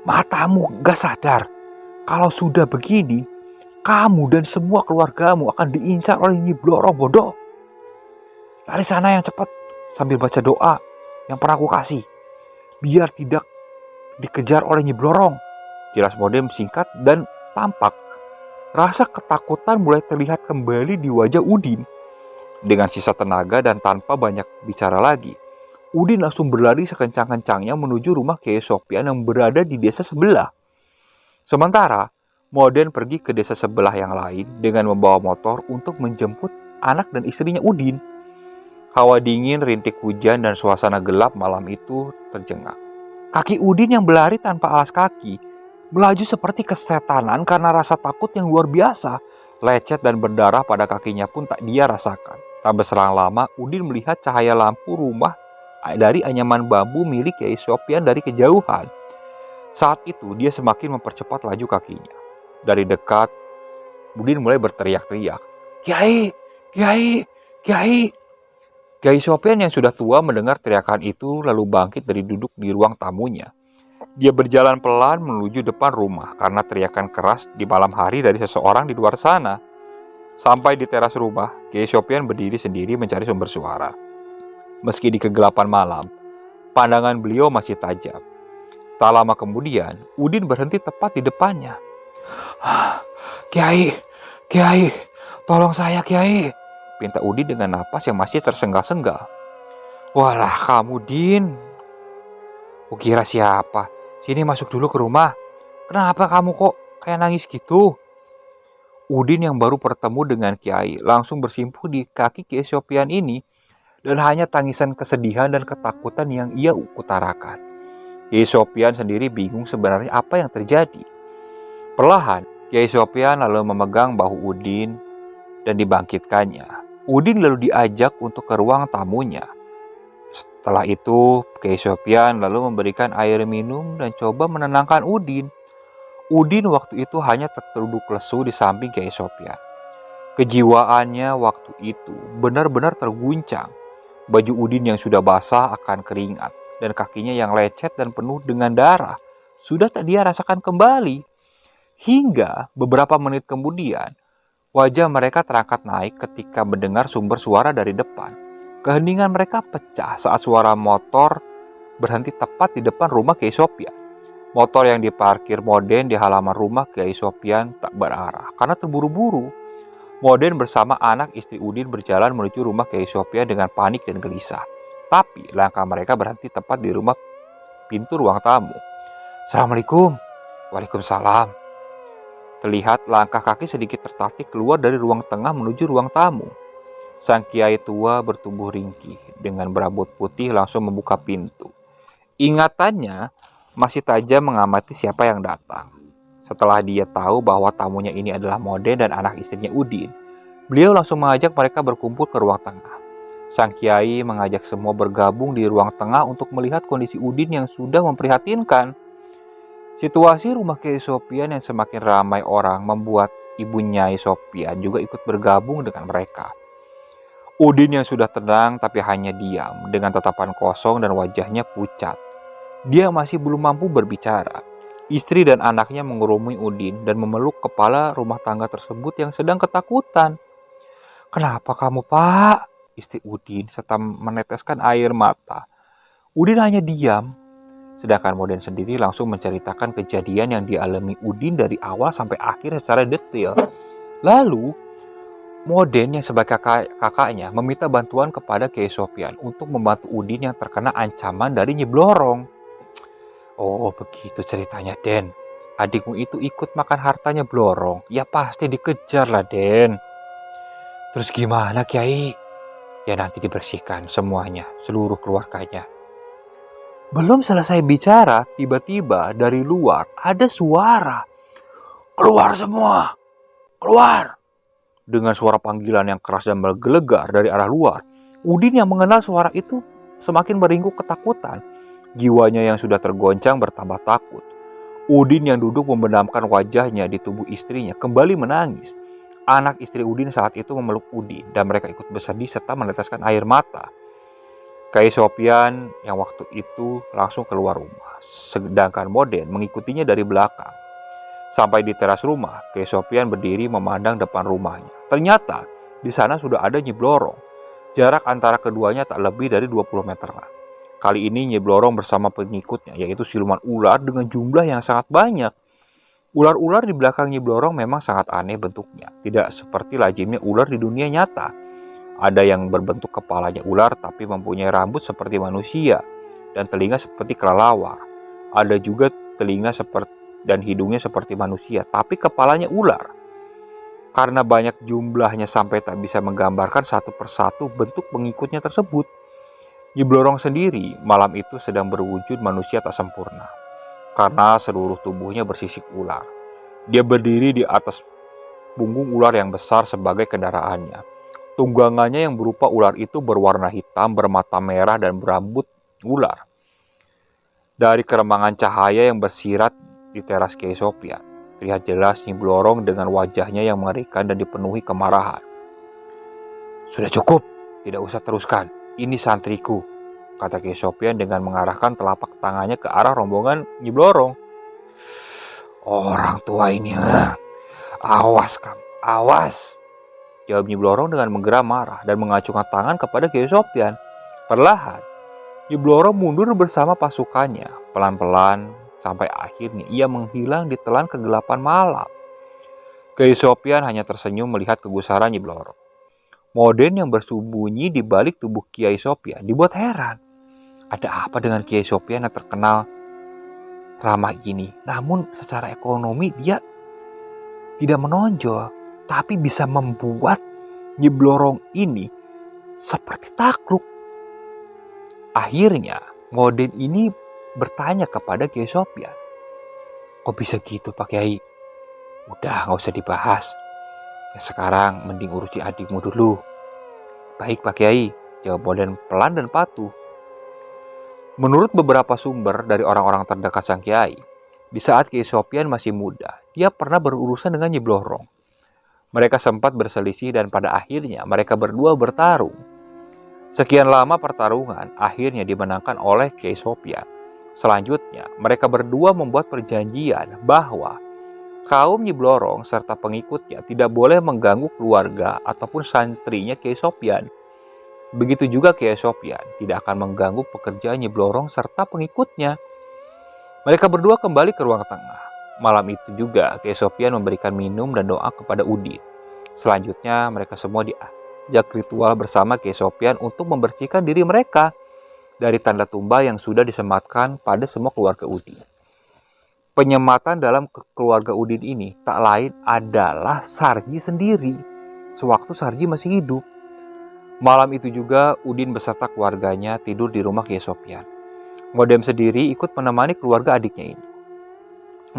"Matamu gak sadar kalau sudah begini, kamu dan semua keluargamu akan diincar oleh Nyi Blorong bodoh. Lari sana yang cepat sambil baca doa yang pernah aku kasih, biar tidak dikejar oleh Nyi Blorong," jelas Moden singkat dan tampak. Rasa ketakutan mulai terlihat kembali di wajah Udin. Dengan sisa tenaga dan tanpa banyak bicara lagi, Udin langsung berlari sekencang-kencangnya menuju rumah Kiai Sopyan yang berada di desa sebelah. Sementara, Moden pergi ke desa sebelah yang lain dengan membawa motor untuk menjemput anak dan istrinya Udin. Hawa dingin, rintik hujan, dan suasana gelap malam itu terjengak. Kaki Udin yang berlari tanpa alas kaki melaju seperti kesetanan karena rasa takut yang luar biasa. Lecet dan berdarah pada kakinya pun tak dia rasakan. Tak berselang lama, Udin melihat cahaya lampu rumah dari anyaman bambu milik Kyai Sopyan dari kejauhan. Saat itu dia semakin mempercepat laju kakinya. Dari dekat, Udin mulai berteriak-teriak. "Kiai, Kiai, Kiai!" Kyai Sopyan yang sudah tua mendengar teriakan itu lalu bangkit dari duduk di ruang tamunya. Dia berjalan pelan menuju depan rumah karena teriakan keras di malam hari dari seseorang di luar sana. Sampai di teras rumah, Kyai Sopyan berdiri sendiri mencari sumber suara. Meski di kegelapan malam, pandangan beliau masih tajam. Tak lama kemudian, Udin berhenti tepat di depannya. "Kiai, Kiai, tolong saya Kiai," pinta Udin dengan napas yang masih tersengal-sengal. "Walah kamu Din, kukira siapa. Sini masuk dulu ke rumah. Kenapa kamu kok kayak nangis gitu?" Udin yang baru bertemu dengan Kiai langsung bersimpuh di kaki Kyai Sopyan ini dan hanya tangisan kesedihan dan ketakutan yang ia utarakan. Kyai Sopyan sendiri bingung sebenarnya apa yang terjadi. Perlahan, Kyai Sopyan lalu memegang bahu Udin dan dibangkitkannya. Udin lalu diajak untuk ke ruang tamunya. Setelah itu, Kyai Sopyan lalu memberikan air minum dan coba menenangkan Udin. Udin waktu itu hanya terduduk lesu di samping Kyai Sopyan. Kejiwaannya waktu itu benar-benar terguncang. Baju Udin yang sudah basah akan keringat dan kakinya yang lecet dan penuh dengan darah sudah tak dia rasakan kembali. Hingga beberapa menit kemudian, wajah mereka terangkat naik ketika mendengar sumber suara dari depan. Keheningan mereka pecah saat suara motor berhenti tepat di depan rumah Kyai Sopyan. Motor yang diparkir Moden di halaman rumah Kyai Sopyan tak berarah karena terburu-buru. Moden bersama anak istri Udin berjalan menuju rumah Kyai Sopyan dengan panik dan gelisah. Tapi langkah mereka berhenti tepat di rumah pintu ruang tamu. "Assalamualaikum." "Waalaikumsalam." Terlihat langkah kaki sedikit tertatih keluar dari ruang tengah menuju ruang tamu. Sang kiai tua bertubuh ringkih dengan berambut putih langsung membuka pintu. Ingatannya masih tajam mengamati siapa yang datang. Setelah dia tahu bahwa tamunya ini adalah Moden dan anak istrinya Udin, beliau langsung mengajak mereka berkumpul ke ruang tengah. Sang kiai mengajak semua bergabung di ruang tengah untuk melihat kondisi Udin yang sudah memprihatinkan. Situasi rumah Kyai Sopyan yang semakin ramai orang membuat ibu Nyai Sopyan juga ikut bergabung dengan mereka. Udin yang sudah tenang tapi hanya diam dengan tatapan kosong dan wajahnya pucat. Dia masih belum mampu berbicara. Istri dan anaknya mengurumi Udin dan memeluk kepala rumah tangga tersebut yang sedang ketakutan. "Kenapa kamu, Pak?" istri Udin serta meneteskan air mata. Udin hanya diam. Sedangkan Moden sendiri langsung menceritakan kejadian yang dialami Udin dari awal sampai akhir secara detail. Lalu, Moden yang sebagai kakaknya meminta bantuan kepada Kyai Sopyan untuk membantu Udin yang terkena ancaman dari Nyi Blorong. "Oh begitu ceritanya Den. Adikmu itu ikut makan hartanya Blorong. Ya pasti dikejar lah Den." "Terus gimana Kiai?" "Ya nanti dibersihkan semuanya, seluruh keluarganya." Belum selesai bicara, tiba-tiba dari luar ada suara. "Keluar semua! Keluar!" Dengan suara panggilan yang keras dan menggelegar dari arah luar. Udin yang mengenal suara itu semakin meringkuk ketakutan. Jiwanya yang sudah tergoncang bertambah takut. Udin yang duduk membenamkan wajahnya di tubuh istrinya kembali menangis. Anak istri Udin saat itu memeluk Udin dan mereka ikut bersedih serta meneteskan air mata. Kyai Sopyan yang waktu itu langsung keluar rumah, sedangkan Moden mengikutinya dari belakang. Sampai di teras rumah, Kyai Sopyan berdiri memandang depan rumahnya. Ternyata di sana sudah ada Nyi Blorong. Jarak antara keduanya tak lebih dari 20 meteran. Kali ini Nyi Blorong bersama pengikutnya, yaitu siluman ular dengan jumlah yang sangat banyak. Ular-ular di belakang Nyi Blorong memang sangat aneh bentuknya, tidak seperti lazimnya ular di dunia nyata. Ada yang berbentuk kepalanya ular tapi mempunyai rambut seperti manusia dan telinga seperti kelelawar. Ada juga telinga seperti dan hidungnya seperti manusia tapi kepalanya ular. karena banyak jumlahnya sampai tak bisa menggambarkan satu persatu bentuk pengikutnya tersebut. Nyi Blorong sendiri malam itu sedang berwujud manusia tak sempurna, karena seluruh tubuhnya bersisik ular. Dia berdiri di atas punggung ular yang besar sebagai kendaraannya. Tunggangannya yang berupa ular itu berwarna hitam, bermata merah, dan berambut ular. Dari keremangan cahaya yang bersirat di teras Kiai Sopyan, terlihat jelas Nyi Blorong dengan wajahnya yang mengerikan dan dipenuhi kemarahan. "Sudah cukup, tidak usah teruskan. Ini santriku," kata Kiai Sopyan dengan mengarahkan telapak tangannya ke arah rombongan Nyi Blorong. "Orang tua ini, awas kamu, awas," jawab Nyi Blorong dengan menggeram marah dan mengacungkan tangan kepada Kiai Sopyan. Perlahan, Nyi Blorong mundur bersama pasukannya, pelan-pelan, sampai akhirnya ia menghilang di telan kegelapan malam. Kiai Sopyan hanya tersenyum melihat kegusaran Nyi Blorong. Moden yang bersembunyi di balik tubuh Kiai Sopyan dibuat heran. Ada apa dengan Kiai Sopyan yang terkenal ramah ini? Namun secara ekonomi dia tidak menonjol, tapi bisa membuat Nyi Blorong ini seperti takluk. Akhirnya Moden ini bertanya kepada Kiai Sopyan, "Kok bisa gitu Pak Kiai? Udah gak usah dibahas. Ya sekarang mending urusi adikmu dulu." "Baik Pak Kiai," jawab Moden pelan dan patuh. Menurut beberapa sumber dari orang-orang terdekat sang Kiai, di saat Kiai Sopyan masih muda, dia pernah berurusan dengan Nyi Blorong. Mereka sempat berselisih dan pada akhirnya mereka berdua bertarung. Sekian lama pertarungan akhirnya dimenangkan oleh Kiai Sopyan. Selanjutnya, mereka berdua membuat perjanjian bahwa kaum Nyi Blorong serta pengikutnya tidak boleh mengganggu keluarga ataupun santrinya Kiai Sopyan. Begitu juga Kiai Sopyan tidak akan mengganggu pekerjaan Nyi Blorong serta pengikutnya. Mereka berdua kembali ke ruang tengah. Malam itu juga Kiai Sopyan memberikan minum dan doa kepada Udin. Selanjutnya mereka semua diajak ritual bersama Kiai Sopyan untuk membersihkan diri mereka dari tanda tumbal yang sudah disematkan pada semua keluarga Udin. Penyematan dalam keluarga Udin ini tak lain adalah Sarji sendiri, sewaktu Sarji masih hidup. Malam itu juga Udin beserta keluarganya tidur di rumah Kiai Sopyan. Modem sendiri ikut menemani keluarga adiknya ini.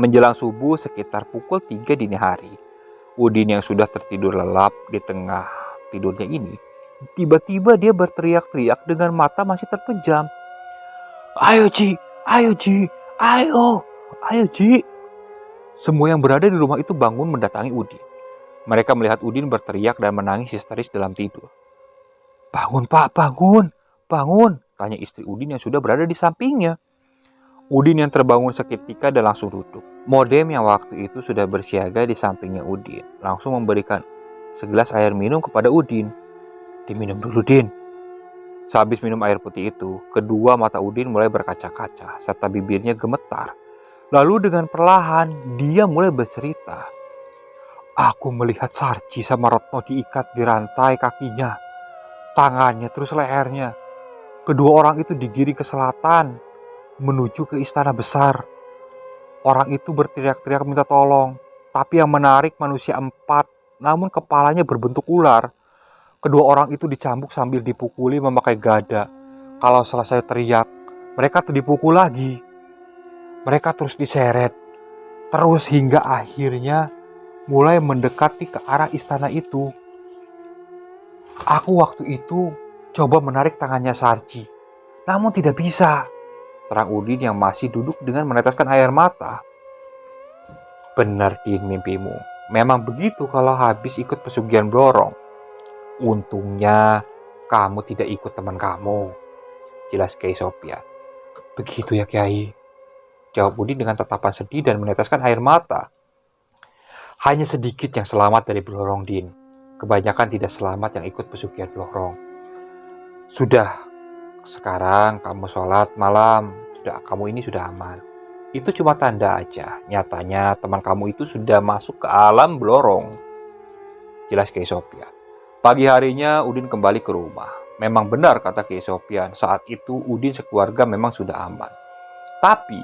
Menjelang subuh sekitar pukul 3 dini hari, Udin yang sudah tertidur lelap di tengah tidurnya ini, tiba-tiba dia berteriak-teriak dengan mata masih terpejam. "Ayo Ji, ayo Ji, ayo, ayo Ji." Semua yang berada di rumah itu bangun mendatangi Udin. Mereka melihat Udin berteriak dan menangis histeris dalam tidur. "Bangun Pak, bangun, bangun," tanya istri Udin yang sudah berada di sampingnya. Udin yang terbangun seketika dan langsung duduk. Modem yang waktu itu sudah bersiaga di sampingnya Udin langsung memberikan segelas air minum kepada Udin. "Diminum dulu, Din." Sehabis minum air putih itu, kedua mata Udin mulai berkaca-kaca serta bibirnya gemetar. Lalu dengan perlahan dia mulai bercerita. "Aku melihat Sarji sama Retno diikat di rantai kakinya, tangannya terus lehernya. Kedua orang itu digiring ke selatan menuju ke istana besar. Orang itu berteriak-teriak minta tolong, tapi yang menarik manusia 4, namun kepalanya berbentuk ular. Kedua orang itu dicambuk sambil dipukuli memakai gada. Kalau selesai teriak, mereka dipukul lagi. Mereka terus diseret, terus hingga akhirnya mulai mendekati ke arah istana itu. Aku waktu itu coba menarik tangannya Sarji, namun tidak bisa," terang Udin yang masih duduk dengan meneteskan air mata. "Benar Din mimpimu. Memang begitu kalau habis ikut pesugihan Blorong. Untungnya kamu tidak ikut teman kamu," jelas Kiai Sopyan. "Begitu ya Kiai," jawab Udin dengan tatapan sedih dan meneteskan air mata. "Hanya sedikit yang selamat dari Blorong Din. Kebanyakan tidak selamat yang ikut pesugihan Blorong. Sudah, sekarang kamu sholat malam, kamu ini sudah aman. Itu cuma tanda aja. Nyatanya teman kamu itu sudah masuk ke alam Blorong," jelas Kiai Sopyan. Pagi harinya Udin kembali ke rumah. Memang benar kata Kiai Sopyan, saat itu Udin sekeluarga memang sudah aman. Tapi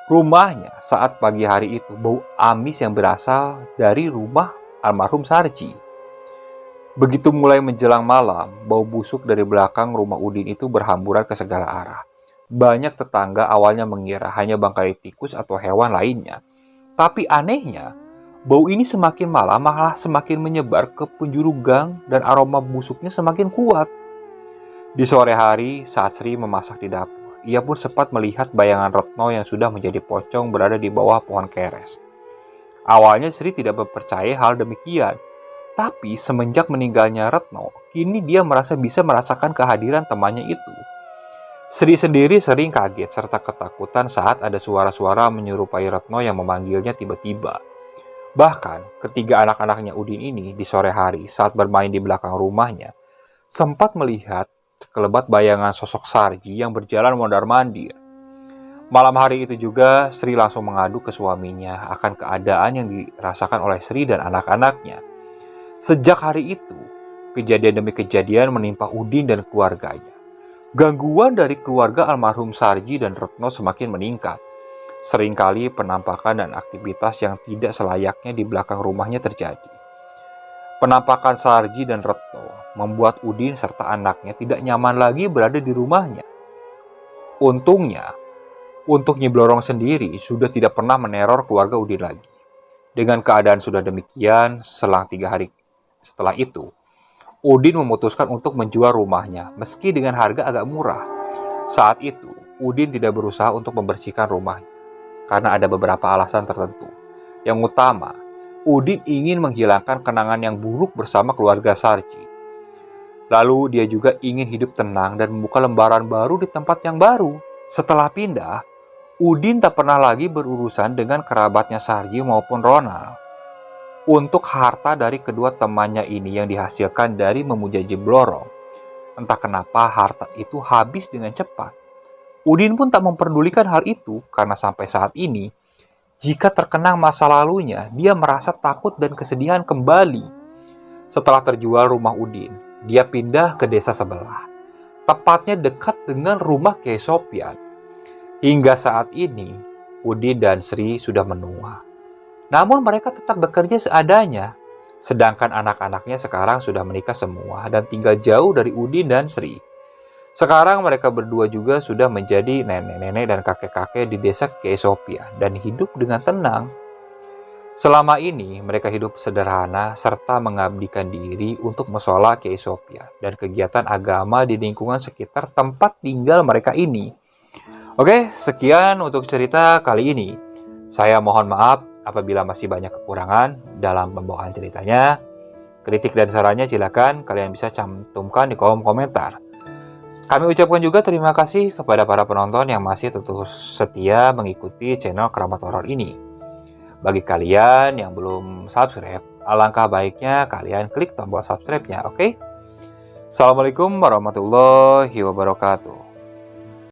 rumahnya saat pagi hari itu bau amis yang berasal dari rumah almarhum Sarji. Begitu mulai menjelang malam, bau busuk dari belakang rumah Udin itu berhamburan ke segala arah. Banyak tetangga awalnya mengira hanya bangkai tikus atau hewan lainnya. Tapi anehnya, bau ini semakin malam malah semakin menyebar ke penjuru gang dan aroma busuknya semakin kuat. Di sore hari, saat Sri memasak di dapur, ia pun sempat melihat bayangan Retno yang sudah menjadi pocong berada di bawah pohon keres. Awalnya Sri tidak mempercayai hal demikian. Tapi semenjak meninggalnya Retno, kini dia merasa bisa merasakan kehadiran temannya itu. Sri sendiri sering kaget serta ketakutan saat ada suara-suara menyerupai Retno yang memanggilnya tiba-tiba. Bahkan ketiga anak-anaknya Udin ini di sore hari saat bermain di belakang rumahnya, sempat melihat sekelebat bayangan sosok Sarji yang berjalan mondar-mandir. Malam hari itu juga Sri langsung mengadu ke suaminya akan keadaan yang dirasakan oleh Sri dan anak-anaknya. Sejak hari itu, kejadian demi kejadian menimpa Udin dan keluarganya. Gangguan dari keluarga almarhum Sarji dan Retno semakin meningkat. Seringkali penampakan dan aktivitas yang tidak selayaknya di belakang rumahnya terjadi. Penampakan Sarji dan Retno membuat Udin serta anaknya tidak nyaman lagi berada di rumahnya. Untungnya, untuk Nyi Blorong sendiri sudah tidak pernah meneror keluarga Udin lagi. Dengan keadaan sudah demikian, selang 3 hari setelah itu, Udin memutuskan untuk menjual rumahnya meski dengan harga agak murah. Saat itu, Udin tidak berusaha untuk membersihkan rumahnya karena ada beberapa alasan tertentu. Yang utama, Udin ingin menghilangkan kenangan yang buruk bersama keluarga Sarji. Lalu dia juga ingin hidup tenang dan membuka lembaran baru di tempat yang baru. Setelah pindah, Udin tak pernah lagi berurusan dengan kerabatnya Sarji maupun Ronald. Untuk harta dari kedua temannya ini yang dihasilkan dari memuja Nyi Blorong, entah kenapa harta itu habis dengan cepat. Udin pun tak memperdulikan hal itu karena sampai saat ini, jika terkenang masa lalunya, dia merasa takut dan kesedihan kembali. Setelah terjual rumah Udin, dia pindah ke desa sebelah, tepatnya dekat dengan rumah Kyai Sopyan. Hingga saat ini, Udin dan Sri sudah menua. Namun mereka tetap bekerja seadanya, sedangkan anak-anaknya sekarang sudah menikah semua dan tinggal jauh dari Udin dan Sri. Sekarang mereka berdua juga sudah menjadi nenek-nenek dan kakek-kakek di desa Kyai Sopyan dan hidup dengan tenang. Selama ini mereka hidup sederhana serta mengabdikan diri untuk mushola Kyai Sopyan dan kegiatan agama di lingkungan sekitar tempat tinggal mereka ini. Oke, sekian untuk cerita kali ini. Saya mohon maaf apabila masih banyak kekurangan dalam pembawaan ceritanya. Kritik dan sarannya silakan kalian bisa cantumkan di kolom komentar. Kami ucapkan juga terima kasih kepada para penonton yang masih terus setia mengikuti channel Keramat Horor ini. Bagi kalian yang belum subscribe, alangkah baiknya kalian klik tombol subscribe-nya, oke? Assalamualaikum warahmatullahi wabarakatuh.